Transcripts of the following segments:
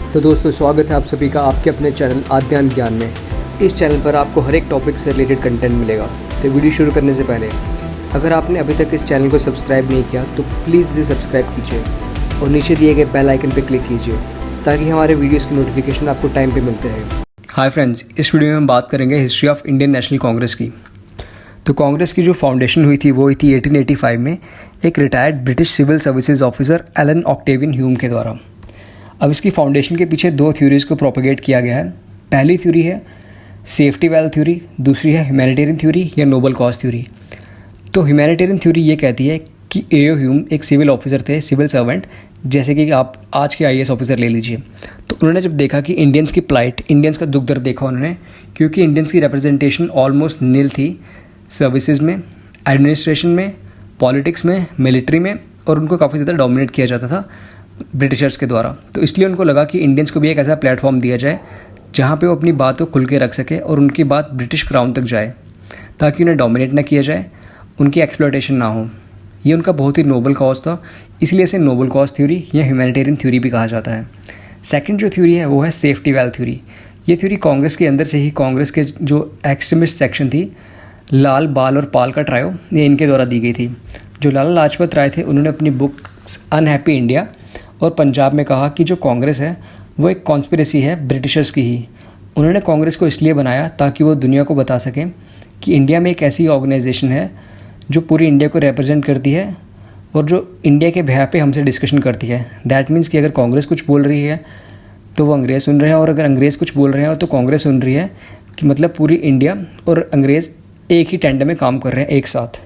तो दोस्तों, स्वागत है आप सभी का आपके अपने चैनल आद्यान ज्ञान में। इस चैनल पर आपको हर एक टॉपिक से रिलेटेड कंटेंट मिलेगा। तो वीडियो शुरू करने से पहले अगर आपने अभी तक इस चैनल को सब्सक्राइब नहीं किया तो प्लीज़ इसे सब्सक्राइब कीजिए और नीचे दिए गए बेल आइकन पर क्लिक कीजिए ताकि हमारे वीडियोज़ की नोटिफिकेशन आपको टाइम पर मिलते रहे। हाय फ्रेंड्स, इस वीडियो में हम बात करेंगे history of Indian national Congress की। तो कांग्रेस की जो फाउंडेशन हुई थी वो हुई थी 1885 में एक retired British civil services officer Allan Octavian Hume के द्वारा। अब इसकी फाउंडेशन के पीछे दो थ्योरीज़ को प्रोपेगेट किया गया है। पहली थ्योरी है सेफ्टी वेल थ्योरी, दूसरी है ह्यूमैनिटेरियन थ्योरी या नोबल कॉज थ्योरी। तो ह्यूमैनिटेरियन थ्योरी ये कहती है कि ए.ओ. ह्यूम एक सिविल ऑफिसर थे, सिविल सर्वेंट, जैसे कि आप आज के IAS ऑफिसर ले लीजिए। तो उन्होंने जब देखा कि इंडियंस की प्लाइट, इंडियंस का दुख दर्द देखा उन्होंने, क्योंकि इंडियंस की रिप्रेजेंटेशन ऑलमोस्ट नील थी सर्विसेज में, एडमिनिस्ट्रेशन में, पॉलिटिक्स में, मिलिट्री में, और उनको काफ़ी ज़्यादा डोमिनेट किया जाता था ब्रिटिशर्स के द्वारा। तो इसलिए उनको लगा कि इंडियंस को भी एक ऐसा प्लेटफॉर्म दिया जाए जहाँ पे वो अपनी बात को खुल के रख सके और उनकी बात ब्रिटिश क्राउन तक जाए, ताकि उन्हें डोमिनेट ना किया जाए, उनकी एक्सप्लॉयटेशन ना हो। ये उनका बहुत ही नोबल कॉज था, इसलिए इसे नोबल कॉज थ्योरी या ह्यूमैनिटेरियन थ्योरी भी कहा जाता है। सेकंड जो थ्योरी है वो है सेफ्टी वेल थ्योरी। ये थ्योरी कांग्रेस के अंदर से ही कांग्रेस के जो एक्सट्रीमिस्ट सेक्शन थी, लाल, बाल और पाल का ट्रायो, ये इनके द्वारा दी गई थी। जो लाला लाजपत राय थे उन्होंने अपनी बुक अनहैप्पी इंडिया और पंजाब में कहा कि जो कांग्रेस है वो एक कॉन्स्पिरेसी है ब्रिटिशर्स की ही। उन्होंने कांग्रेस को इसलिए बनाया ताकि वो दुनिया को बता सकें कि इंडिया में एक ऐसी ऑर्गेनाइजेशन है जो पूरी इंडिया को रिप्रेजेंट करती है और जो इंडिया के बिहाफ पे हमसे डिस्कशन करती है। दैट मीन्स कि अगर कांग्रेस कुछ बोल रही है तो वो अंग्रेज़ सुन रहे हैं, और अगर अंग्रेज़ कुछ बोल रहे हैं तो कांग्रेस सुन रही है, कि मतलब पूरी इंडिया और अंग्रेज़ एक ही टेंडर में काम कर रहे हैं एक साथ।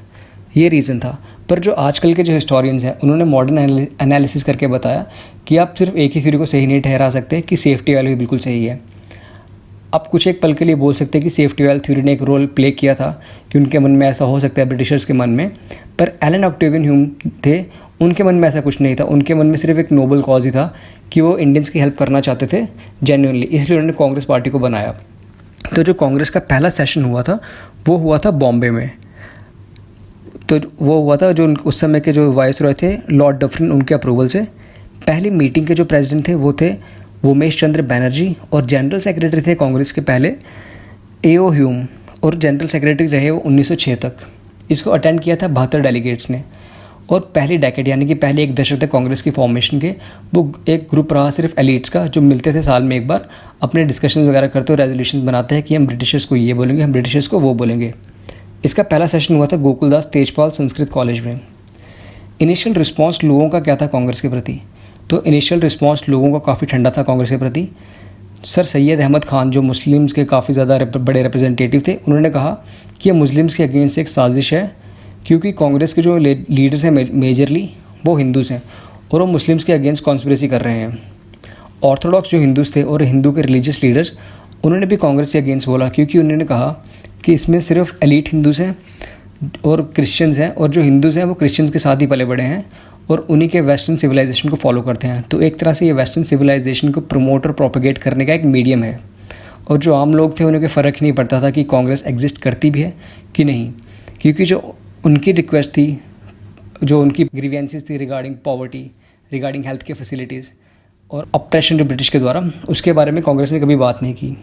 ये रीज़न था। पर जो आजकल के जो हिस्टोरियंस हैं उन्होंने मॉडर्न एनालिसिस करके बताया कि आप सिर्फ एक ही थ्योरी को सही नहीं ठहरा सकते कि सेफ्टी वाली बिल्कुल सही है। आप कुछ एक पल के लिए बोल सकते हैं कि सेफ्टी वाली थ्योरी ने एक रोल प्ले किया था, कि उनके मन में ऐसा हो सकता है ब्रिटिशर्स के मन में, पर एलन ऑक्टेवियन ह्यूम थे, उनके मन में ऐसा कुछ नहीं था। उनके मन में सिर्फ एक नोबल कॉज ही था कि वो इंडियंस की हेल्प करना चाहते थे जेन्युइनली, इसलिए उन्होंने कांग्रेस पार्टी को बनाया। तो जो कांग्रेस का पहला सेशन हुआ था वो हुआ था बॉम्बे में। तो वो हुआ था जो उस समय के जो वाइसरॉय थे लॉर्ड डफरिन, उनके अप्रूवल से। पहली मीटिंग के जो प्रेसिडेंट थे वो थे उमेश चंद्र बैनर्जी, और जनरल सेक्रेटरी थे कांग्रेस के पहले ए.ओ. ह्यूम, और जनरल सेक्रेटरी रहे वो 1906 तक। इसको अटेंड किया था 72 डेलीगेट्स ने। और पहली डेकेड यानी कि पहले एक दशक तक कांग्रेस की फॉर्मेशन के वो एक ग्रुप रहा सिर्फ एलिट्स का, जो मिलते थे साल में एक बार, अपने डिस्कशन वगैरह करते और रेजोल्यूशन बनाते हैं कि हम ब्रिटिशर्स को ये बोलेंगे, हम ब्रिटिशर्स को वो बोलेंगे। इसका पहला सेशन हुआ था गोकुलदास तेजपाल संस्कृत कॉलेज में। इनिशियल रिस्पांस लोगों का क्या था कांग्रेस के प्रति? तो इनिशियल रिस्पांस लोगों का काफ़ी ठंडा था कांग्रेस के प्रति। सर सैयद अहमद खान, जो मुस्लिम्स के काफ़ी ज़्यादा बड़े रिप्रेजेंटेटिव थे, उन्होंने कहा कि यह मुस्लिम्स के अगेंस्ट एक साजिश है, क्योंकि कांग्रेस के जो लीडर्स हैं मेजरली वो हिंदूज़ हैं और वो मुस्लिम्स के अगेंस्ट कॉन्स्पिरेसी कर रहे हैं। ऑर्थोडॉक्स जो हिंदूज़ थे और हिंदू के रिलीजियस लीडर्स, उन्होंने भी कांग्रेस के अगेंस्ट बोला, क्योंकि उन्होंने कहा कि इसमें सिर्फ एलीट हिंदूज़ हैं और क्रिश्चियंस हैं, और जो हिंदूज़ हैं वो क्रिश्चियंस के साथ ही पले बड़े हैं और उन्हीं के वेस्टर्न सिविलाइजेशन को फॉलो करते हैं। तो एक तरह से ये वेस्टर्न सिविलाइजेशन को प्रमोट और प्रोपेगेट करने का एक मीडियम है। और जो आम लोग थे उन्हें कोई फ़र्क ही नहीं पड़ता था कि कांग्रेस एग्जिस्ट करती भी है कि नहीं, क्योंकि जो उनकी रिक्वेस्ट थी, जो उनकी ग्रीवेंसेस थी रिगार्डिंग पॉवर्टी, रिगार्डिंग हेल्थ के फैसिलिटीज़ और ऑप्रेशन जो ब्रिटिश के द्वारा, उसके बारे में कांग्रेस ने कभी बात नहीं की।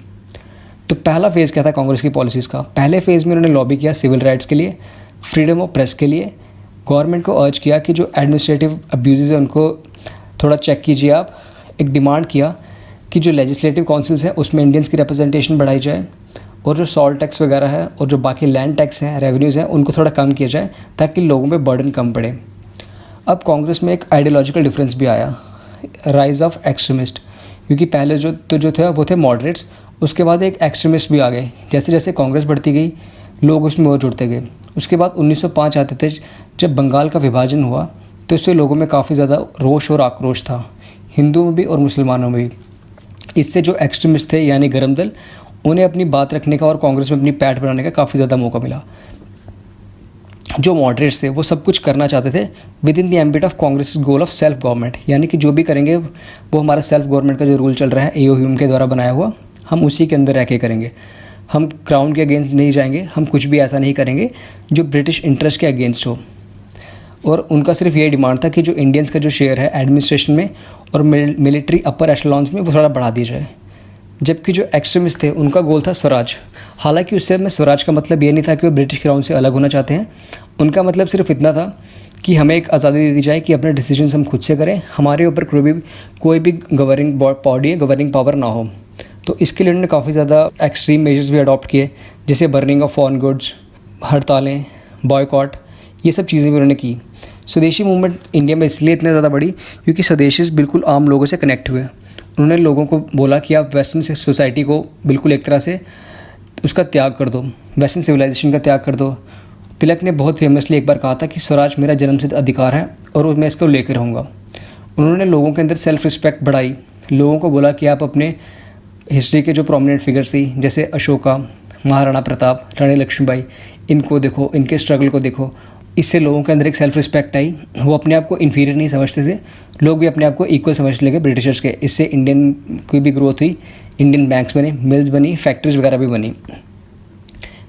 तो पहला फेज़ क्या था कांग्रेस की पॉलिसीज़ का? पहले फेज़ में उन्होंने लॉबी किया सिविल राइट्स के लिए, फ्रीडम ऑफ प्रेस के लिए, गवर्नमेंट को अर्ज किया कि जो एडमिनिस्ट्रेटिव अब्यूज़ है उनको थोड़ा चेक कीजिए आप। एक डिमांड किया कि जो लेजिस्लेटिव काउंसिल्स हैं उसमें इंडियंस की रिप्रेजेंटेशन बढ़ाई जाए, और जो सॉल्ट टैक्स वगैरह है और जो बाकी लैंड टैक्स हैं, रेवेन्यूज़ हैं, उनको थोड़ा कम किया जाए ताकि लोगों पे बर्डन कम पड़े। अब कांग्रेस में एक आइडियोलॉजिकल डिफरेंस भी आया, राइज ऑफ एक्सट्रीमिस्ट, क्योंकि पहले जो थे वो थे मॉडरेट्स, उसके बाद एक एक्सट्रीमिस्ट भी आ गए। जैसे जैसे कांग्रेस बढ़ती गई लोग उसमें और जुड़ते गए। उसके बाद 1905 आते थे, जब बंगाल का विभाजन हुआ, तो इससे लोगों में काफ़ी ज़्यादा रोष और आक्रोश था, हिंदुओं में भी और मुसलमानों में भी। इससे जो एक्सट्रीमिस्ट थे यानी गरम दल, उन्हें अपनी बात रखने का और कांग्रेस में अपनी पैठ बनाने का काफ़ी ज़्यादा मौका मिला। जो मॉडरेट्स थे वो सब कुछ करना चाहते थे with in the ambit of Congress goal of self government, यानी कि जो भी करेंगे वो हमारा सेल्फ गवर्नमेंट का जो रूल चल रहा है ए.ओ. ह्यूम के द्वारा बनाया हुआ, हम उसी के अंदर रह के करेंगे। हम क्राउन के अगेंस्ट नहीं जाएंगे, हम कुछ भी ऐसा नहीं करेंगे जो ब्रिटिश इंटरेस्ट के अगेंस्ट हो। और उनका सिर्फ ये डिमांड था कि जो इंडियंस का जो शेयर है एडमिनिस्ट्रेशन में और मिलिट्री अपर एशलॉन्स में वो थोड़ा बढ़ा दिया जाए। जबकि जो एक्सट्रीमिस्ट थे उनका गोल था स्वराज। हालांकि उससे में स्वराज का मतलब ये नहीं था कि वो ब्रिटिश क्राउन से अलग होना चाहते हैं। उनका मतलब सिर्फ इतना था कि हमें एक आज़ादी दे दी जाए कि अपने डिसीजंस हम खुद से करें, हमारे ऊपर कोई भी गवर्निंग बॉडी गवर्निंग पावर ना हो। तो इसके लिए उन्होंने काफ़ी ज़्यादा एक्सट्रीम मेजर्स भी अडॉप्ट किए, जैसे बर्निंग ऑफ फॉरेन गुड्स, हड़तालें, बॉयकॉट, ये सब चीज़ें भी उन्होंने की। स्वदेशी मूवमेंट इंडिया में इसलिए इतने ज़्यादा बढ़ी क्योंकि स्वदेशीज बिल्कुल आम लोगों से कनेक्ट हुए। उन्होंने लोगों को बोला कि आप वेस्टर्न सोसाइटी को बिल्कुल एक तरह से उसका त्याग कर दो, वेस्टर्न सिविलाइजेशन का त्याग कर दो। तिलक ने बहुत फेमसली एक बार कहा था कि स्वराज मेरा जन्मसिद्ध अधिकार है और मैं इसको लेकर रहूँगा। उन्होंने लोगों के अंदर सेल्फ रिस्पेक्ट बढ़ाई, लोगों को बोला कि आप अपने हिस्ट्री के जो प्रोमिनेंट फिगर्स थी जैसे अशोका, महाराणा प्रताप, रानी लक्ष्मीबाई, इनको देखो, इनके स्ट्रगल को देखो। इससे लोगों के अंदर एक सेल्फ रिस्पेक्ट आई, वो अपने आप को इन्फीरियर नहीं समझते थे, लोग भी अपने आप को इक्वल समझने लगे ब्रिटिशर्स के। इससे इंडियन की भी ग्रोथ हुई, इंडियन बैंक्स बने, मिल्स बनी, फैक्ट्रीज वगैरह भी बनी।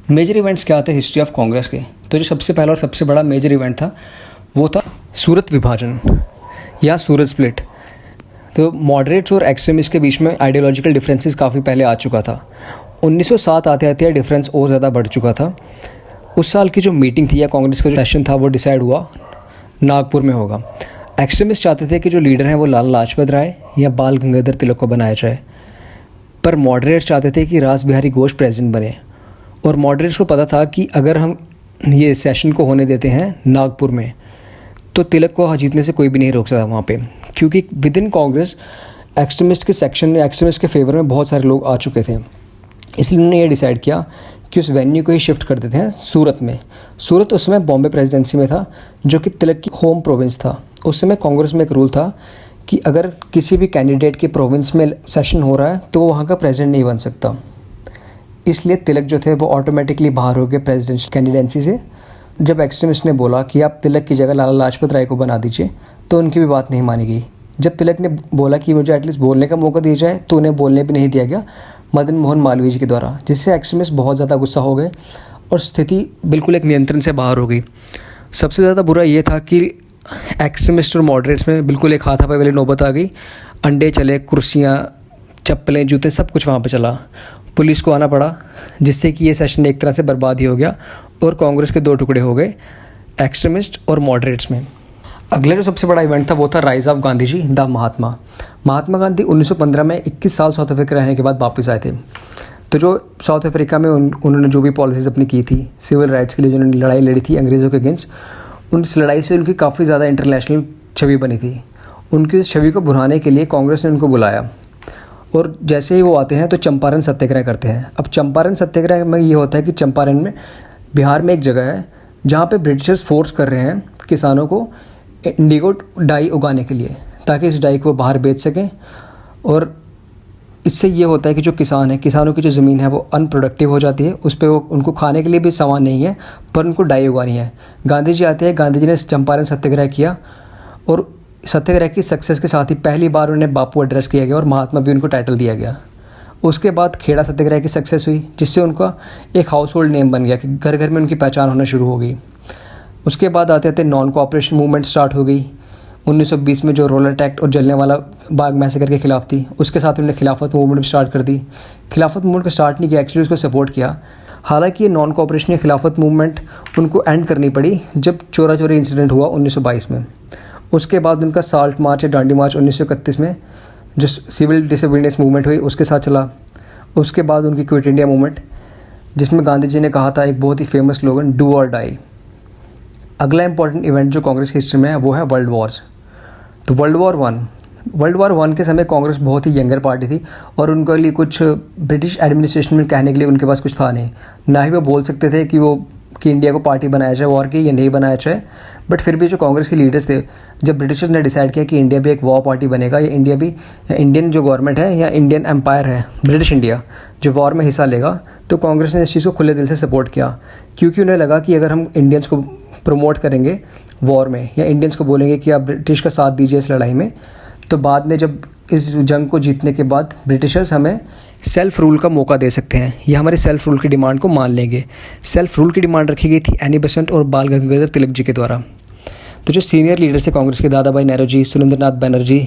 मेजर इवेंट्स क्या आते हैं हिस्ट्री ऑफ कांग्रेस के? तो जो सबसे पहला और सबसे बड़ा मेजर इवेंट था वो था सूरत विभाजन या सूरत स्प्लिट। तो मॉडरेट्स और एक्सट्रीमिस्ट के बीच में आइडियोलॉजिकल डिफरेंसेस काफ़ी पहले आ चुका था। 1907 आते आते डिफरेंस और ज़्यादा बढ़ चुका था। उस साल की जो मीटिंग थी या कांग्रेस का जो सेशन था वो डिसाइड हुआ नागपुर में होगा। एक्सट्रीमिस्ट चाहते थे कि जो लीडर हैं वो लाला लाजपत राय या बाल गंगाधर तिलक को बनाया जाए, पर मॉडरेट्स चाहते थे कि रास बिहारी घोष प्रेसिडेंट बने। और मॉडरेट्स को पता था कि अगर हम ये सेशन को होने देते हैं नागपुर में तो तिलक को जीतने से कोई भी नहीं रोक सकता वहाँ पे, क्योंकि विद इन कांग्रेस एक्सट्रीमिस्ट के सेक्शन में, एक्सट्रीमिस्ट के फेवर में बहुत सारे लोग आ चुके थे। इसलिए उन्होंने ये डिसाइड किया कि उस वेन्यू को ही शिफ्ट कर देते हैं सूरत में। सूरत उस समय बॉम्बे प्रेसिडेंसी में था, जो कि तिलक की होम प्रोविंस था। उस समय कांग्रेस में एक रूल था कि अगर किसी भी कैंडिडेट के प्रोविंस में सेशन हो रहा है तो वो वहाँ का प्रेसिडेंट नहीं बन सकता। इसलिए तिलक जो थे वो ऑटोमेटिकली बाहर हो गए प्रेसिडेंशियल कैंडिडेंसी से। जब एक्सट्रीमिस्ट ने बोला कि आप तिलक की जगह लाला लाजपत राय को बना दीजिए तो उनकी भी बात नहीं मानी गई। जब तिलक ने बोला कि मुझे एटलीस्ट बोलने का मौका दिया जाए तो उन्हें बोलने भी नहीं दिया गया मदन मोहन मालवीय जी के द्वारा, जिससे एक्सट्रीमिस्ट बहुत ज़्यादा गुस्सा हो गए और स्थिति बिल्कुल एक नियंत्रण से बाहर हो गई। सबसे ज़्यादा बुरा ये था कि एक्सट्रीमिस्ट और मॉडरेट्स में बिल्कुल एक हाथापाई वाली नौबत आ गई। अंडे चले, कुर्सियाँ, चप्पलें, जूते, सब कुछ वहाँ पर चला। पुलिस को आना पड़ा, जिससे कि ये सेशन एक तरह से बर्बाद ही हो गया और कांग्रेस के दो टुकड़े हो गए, एक्सट्रीमिस्ट और मॉडरेट्स में। अगला जो सबसे बड़ा इवेंट था वो था rise of Gandhi ji the Mahatma. Mahatma Gandhi 1915 में 21 साल साउथ अफ्रीका रहने के बाद वापस आए थे। तो जो साउथ अफ्रीका में उन्होंने जो भी पॉलिसीज़ अपनी की थी सिविल राइट्स के लिए, जिन्होंने लड़ाई लड़ी थी अंग्रेज़ों के अगेंस्ट, उस लड़ाई से उनकी काफ़ी ज़्यादा इंटरनेशनल छवि बनी थी। उनकी इस छवि को भुनाने के लिए कांग्रेस ने उनको बुलाया और जैसे ही वो आते हैं तो चंपारण सत्याग्रह करते हैं। अब चंपारण सत्याग्रह में ये होता है कि चंपारण में बिहार में एक जगह है जहाँ पे ब्रिटिशर्स फोर्स कर रहे हैं किसानों को इंडिगो डाई उगाने के लिए, ताकि इस डाई को बाहर बेच सकें। और इससे ये होता है कि जो किसान है, किसानों की जो ज़मीन है वो अनप्रोडक्टिव हो जाती है, उस पर वो उनको खाने के लिए भी सामान नहीं है, पर उनको डाई उगानी है। गांधी जी आते हैं, गांधी जी ने चंपारण सत्याग्रह किया और सत्याग्रह की सक्सेस के साथ ही पहली बार उन्हें बापू एड्रेस किया गया और महात्मा भी उनको टाइटल दिया गया। उसके बाद खेड़ा सत्याग्रह की सक्सेस हुई, जिससे उनका एक हाउस होल्ड नेम बन गया कि घर घर में उनकी पहचान होना शुरू हो गई। उसके बाद आते आते नॉन कोऑपरेशन मूवमेंट स्टार्ट हो गई। 1920 में जो रोलर एक्ट और जलियांवाला बाग मैसेकर के खिलाफ थी, उसके साथ उन्होंने खिलाफत मूवमेंट स्टार्ट कर दी। खिलाफत मूवमेंट को स्टार्ट नहीं किया, एक्चुअली उसको सपोर्ट किया। हालांकि ये नॉन कोऑपरेशन या खिलाफत मूवमेंट उनको एंड करनी पड़ी जब चोरा चोरी इंसिडेंट हुआ 1922 में। उसके बाद उनका साल्ट मार्च या डांडी मार्च 1931 में जो सिविल डिसोबीडियंस मूवमेंट हुई उसके साथ चला। उसके बाद उनकी क्विट इंडिया मूवमेंट, जिसमें गांधी जी ने कहा था एक बहुत ही फेमस स्लोगन, डू और डाई। अगला इंपॉर्टेंट इवेंट जो कांग्रेस की हिस्ट्री में है वो है वर्ल्ड वॉर्स। तो वर्ल्ड वॉर वन के समय कांग्रेस बहुत ही यंगर पार्टी थी और उनके लिए कुछ ब्रिटिश एडमिनिस्ट्रेशन में कहने के लिए उनके पास कुछ था नहीं, ना ही वो बोल सकते थे कि इंडिया को पार्टी बनाया जाए वॉर की या नहीं बनाया जाए। बट फिर भी जो कांग्रेस के लीडर्स थे, जब ब्रिटिशर्स ने डिसाइड किया कि इंडिया भी एक वॉर पार्टी बनेगा, या इंडिया भी इंडियन जो गवर्नमेंट है या इंडियन एम्पायर है ब्रिटिश इंडिया जो वॉर में हिस्सा लेगा, तो कांग्रेस ने इस चीज़ को खुले दिल से सपोर्ट किया। क्योंकि उन्हें लगा कि अगर हम इंडियंस को प्रमोट करेंगे वॉर में या इंडियंस को बोलेंगे कि आप ब्रिटिश का साथ दीजिए इस लड़ाई में, तो बाद में जब इस जंग को जीतने के बाद ब्रिटिशर्स हमें सेल्फ रूल का मौका दे सकते हैं, या हमारे सेल्फ रूल की डिमांड को मान लेंगे। सेल्फ रूल की डिमांड रखी गई थी एनी बेसेंट और बाल गंगाधर तिलक जी के द्वारा। तो जो सीनियर लीडर्स थे कांग्रेस के, दादा भाई नौरोजी, सुरेंद्रनाथ बनर्जी,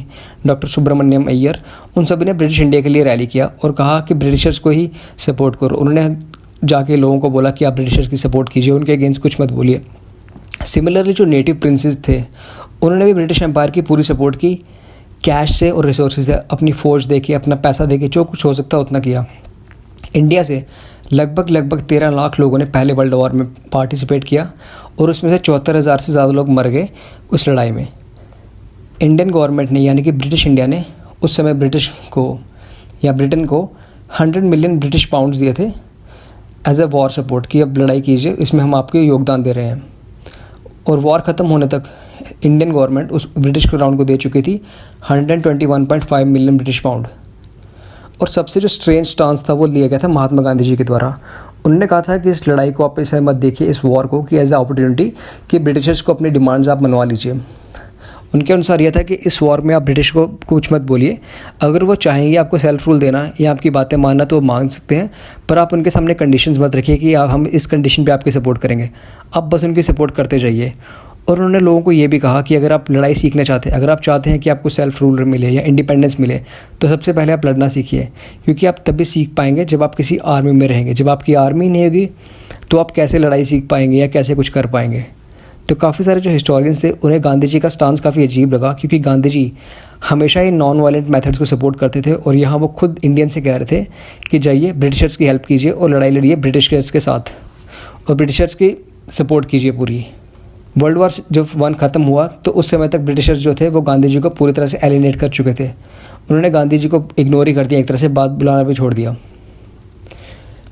डॉक्टर सुब्रमण्यम अय्यर, उन सभी ने ब्रिटिश इंडिया के लिए रैली किया और कहा कि ब्रिटिशर्स को ही सपोर्ट करो। उन्होंने जाके लोगों को बोला कि आप ब्रिटिशर्स की सपोर्ट कीजिए, उनके अगेंस्ट कुछ मत बोलिए। सिमिलरली जो नेटिव प्रिंसेस थे उन्होंने भी ब्रिटिश एम्पायर की पूरी सपोर्ट की, कैश से और रिसोर्सेज से, अपनी फ़ौज दे के, अपना पैसा दे के, जो कुछ हो सकता उतना किया। इंडिया से लगभग 13 लाख लोगों ने पहले वर्ल्ड वॉर में पार्टिसिपेट किया और उसमें से 74,000 से ज़्यादा लोग मर गए उस लड़ाई में। इंडियन गवर्नमेंट ने यानी कि ब्रिटिश इंडिया ने उस समय ब्रिटिश को या ब्रिटेन को 100 मिलियन ब्रिटिश पाउंड्स दिए थे एज अ वॉर सपोर्ट, कि अब लड़ाई कीजिए, इसमें हम आपको योगदान दे रहे हैं। और वॉर ख़त्म होने तक इंडियन गवर्नमेंट उस ब्रिटिश क्राउन को दे चुकी थी 121.5 मिलियन ब्रिटिश पाउंड। और सबसे जो स्ट्रेंज स्टांस था वो लिया गया था महात्मा गांधी जी के द्वारा। उन्होंने कहा था कि इस लड़ाई को आप ऐसे मत देखिए, इस वॉर को, कि एज अ अपॉर्चुनिटी कि ब्रिटिशर्स को अपनी डिमांड्स आप मनवा लीजिए। उनके अनुसार यह था कि इस वॉर में आप ब्रिटिश को कुछ मत बोलिए, अगर वो चाहेंगे आपको सेल्फ रूल देना या आपकी बातें मानना तो वो मांग सकते हैं, पर आप उनके सामने कंडीशंस मत रखिए कि आप हम इस कंडीशन पे आपकी सपोर्ट करेंगे, आप बस उनकी सपोर्ट करते जाइए। और उन्होंने लोगों को ये भी कहा कि अगर आप लड़ाई सीखना चाहते हैं, अगर आप चाहते हैं कि आपको सेल्फ रूल मिले या इंडिपेंडेंस मिले, तो सबसे पहले आप लड़ना सीखिए, क्योंकि आप तभी सीख पाएंगे जब आप किसी आर्मी में रहेंगे। जब आपकी आर्मी नहीं होगी तो आप कैसे लड़ाई सीख पाएंगे या कैसे कुछ कर पाएंगे। तो काफ़ी सारे जो हिस्टोरियंस थे उन्हें गांधी जी का स्टांस काफ़ी अजीब लगा, क्योंकि गांधी जी हमेशा ही नॉन वायलेंट मेथड्स को सपोर्ट करते थे और यहाँ वो खुद इंडियन से कह रहे थे कि जाइए ब्रिटिशर्स की हेल्प कीजिए और लड़ाई लड़िए ब्रिटिशर्स के साथ और ब्रिटिशर्स की सपोर्ट कीजिए पूरी। वर्ल्ड वॉर जब 1 ख़त्म हुआ तो उस समय तक ब्रिटिशर्स जो थे वो गांधी जी को पूरी तरह से एलिनेट कर चुके थे। उन्होंने गांधी जी को इग्नोर ही कर दिया, एक तरह से बात बुलाना भी छोड़ दिया।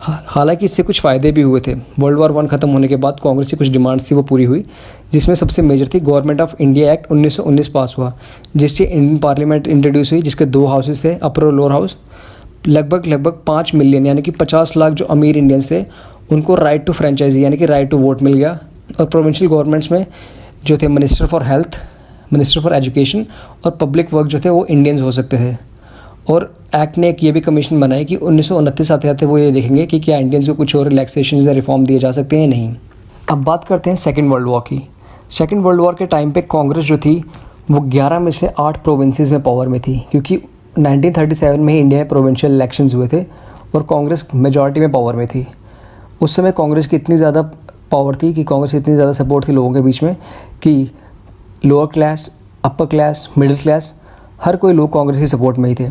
हालांकि इससे कुछ फ़ायदे भी हुए थे। वर्ल्ड वॉर 1 ख़त्म होने के बाद कांग्रेस की कुछ डिमांड्स थी वो पूरी हुई, जिसमें सबसे मेजर थी गवर्नमेंट ऑफ इंडिया एक्ट 1919 पास हुआ, जिससे इंडियन पार्लियामेंट इंट्रोड्यूस हुई, जिसके 2 हाउसेस थे, अपर और लोअर हाउस। लगभग 5 मिलियन यानी कि 50 लाख जो अमीर इंडियंस थे उनको राइट टू फ्रेंचाइजी यानी कि राइट टू वोट मिल गया। और प्रोविंशियल गवर्नमेंट्स में जो थे minister for health, minister for education और पब्लिक वर्क जो थे वो इंडियंस हो सकते थे। और एक्ट ने एक ये भी कमीशन बनाई कि 1929 आते आते वो ये देखेंगे कि क्या इंडियंस को कुछ और रिलैक्सेशन या रिफॉर्म दिए जा सकते हैं या नहीं। अब बात करते हैं सेकेंड वर्ल्ड वॉर की। सेकेंड वर्ल्ड वॉर के टाइम पे कांग्रेस जो थी वो 11 में से 8 प्रोविंसेस में पावर में थी, क्योंकि 1937 में ही इंडिया में प्रोविंशियल इलेक्शंस हुए थे और कांग्रेस मेजॉरिटी में पावर में थी। उस समय कांग्रेस की इतनी ज़्यादा पावर थी कि कांग्रेस की इतनी ज़्यादा सपोर्ट थी लोगों के बीच में कि lower class, upper class, middle class, हर कोई लोग कांग्रेस की सपोर्ट में ही थे।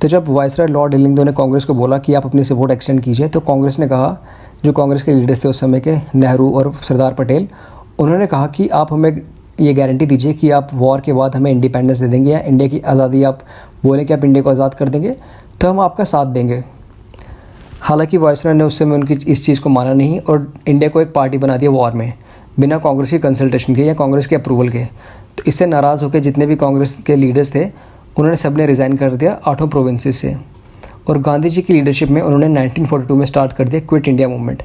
तो जब वाइसरॉय लॉर्ड इलिंगडन ने कांग्रेस को बोला कि आप अपनी सपोर्ट एक्सटेंड कीजिए, तो कांग्रेस ने कहा, जो कांग्रेस के लीडर्स थे उस समय के, नेहरू और सरदार पटेल, उन्होंने कहा कि आप हमें ये गारंटी दीजिए कि आप वॉर के बाद हमें इंडिपेंडेंस दे देंगे या इंडिया की आज़ादी, आप बोलें कि आप इंडिया को आज़ाद कर देंगे तो हम आपका साथ देंगे। हालांकि वाइसरॉय ने उस समय उनकी इस चीज़ को माना नहीं और इंडिया को एक पार्टी बना दिया वॉर में, बिना कांग्रेस की कंसल्टेशन के या कांग्रेस के अप्रूवल के। तो इससे नाराज़ होकर जितने भी कांग्रेस के लीडर्स थे उन्होंने सबने रिज़ाइन कर दिया 8 प्रोविंसेस से। और गांधी जी की लीडरशिप में उन्होंने 1942 में स्टार्ट कर दिया क्विट इंडिया मूवमेंट।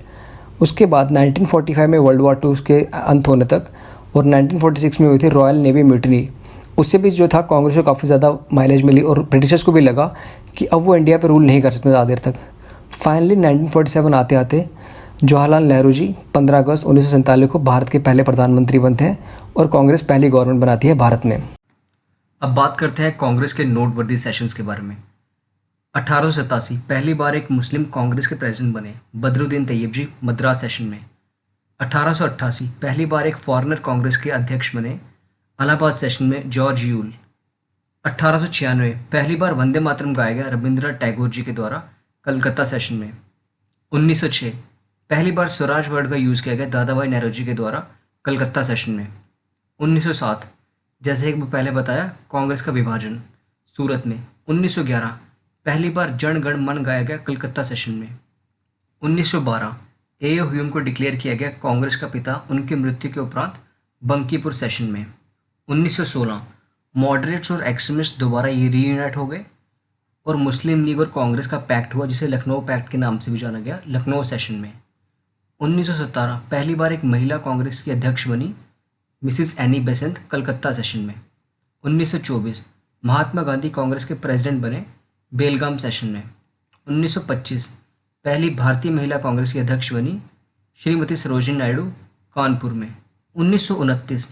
उसके बाद 1945 में वर्ल्ड वॉर 2 के अंत होने तक और 1946 में हुई थी रॉयल नेवी म्यूटिनी। उससे भी जो था कांग्रेस को काफ़ी ज़्यादा माइलेज मिली और ब्रिटिशर्स को भी लगा कि अब वो इंडिया पर रूल नहीं कर सकते ज़्यादा देर तक। फाइनली 1947 आते आते जवाहरलाल नेहरू जी 15 अगस्त 1947 को भारत के पहले प्रधानमंत्री बनते हैं और कांग्रेस पहली गवर्नमेंट बनाती है भारत में। अब बात करते हैं कांग्रेस के नोटवर्दी सेशंस के बारे में। 1887 पहली बार एक मुस्लिम कांग्रेस के प्रेसिडेंट बने, बदरुद्दीन तैयब जी, मद्रास सेशन में। 1888 पहली बार एक फॉरेनर कांग्रेस के अध्यक्ष बने, इलाहाबाद सेशन में, जॉर्ज यूल। 1896 पहली बार वंदे मातरम गाया गया रविंद्रनाथ टैगोर जी के द्वारा, कलकत्ता सेशन में। 1906 पहली बार स्वराज वर्ड का यूज़ किया गया दादा भाई नौरोजी के द्वारा, कलकत्ता सेशन में। 1907 जैसे कि मैं पहले बताया कांग्रेस का विभाजन, सूरत में। 1911 पहली बार जन गण मन गाया गया, कलकत्ता सेशन में। 1912 ए.ओ. ह्यूम को डिक्लेयर किया गया कांग्रेस का पिता उनकी मृत्यु के उपरांत, बंकीपुर सेशन में। 1916 मॉडरेट्स और एक्सट्रीमिस्ट दोबारा ये रीयूनाइट हो गए और मुस्लिम लीग और कांग्रेस का पैक्ट हुआ, जिसे लखनऊ पैक्ट के नाम से भी जाना गया, लखनऊ सेशन में। 1917 पहली बार एक महिला कांग्रेस की अध्यक्ष बनी, Mrs Annie Besant, Calcutta session में। 1924 महात्मा गांधी कांग्रेस के प्रेसिडेंट बने, बेलगाम सेशन में। 1925 पहली भारतीय महिला कांग्रेस की अध्यक्ष बनी, श्रीमती सरोजिनी नायडू, कानपुर में। 1929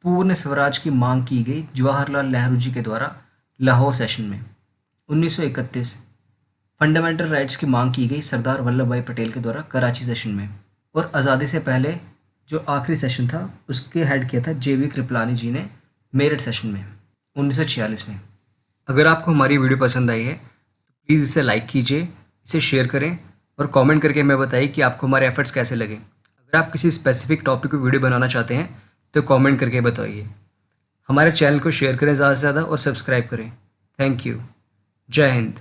पूर्ण स्वराज की मांग की गई जवाहरलाल नेहरू जी के द्वारा लाहौर सेशन में। 1931 फंडामेंटल राइट्स की मांग की गई सरदार वल्लभ भाई पटेल के द्वारा कराची सेशन में। और आज़ादी से पहले जो आखिरी सेशन था उसके हेड किया था JV कृपलानी जी ने मेरठ सेशन में 1946 में। अगर आपको हमारी वीडियो पसंद आई है तो प्लीज़ इसे लाइक कीजिए, इसे शेयर करें और कमेंट करके हमें बताइए कि आपको हमारे एफर्ट्स कैसे लगे। अगर आप किसी स्पेसिफिक टॉपिक पर वीडियो बनाना चाहते हैं तो कमेंट करके बताइए। हमारे चैनल को शेयर करें ज़्यादा से ज़्यादा और सब्सक्राइब करें। Thank you. जय हिंद।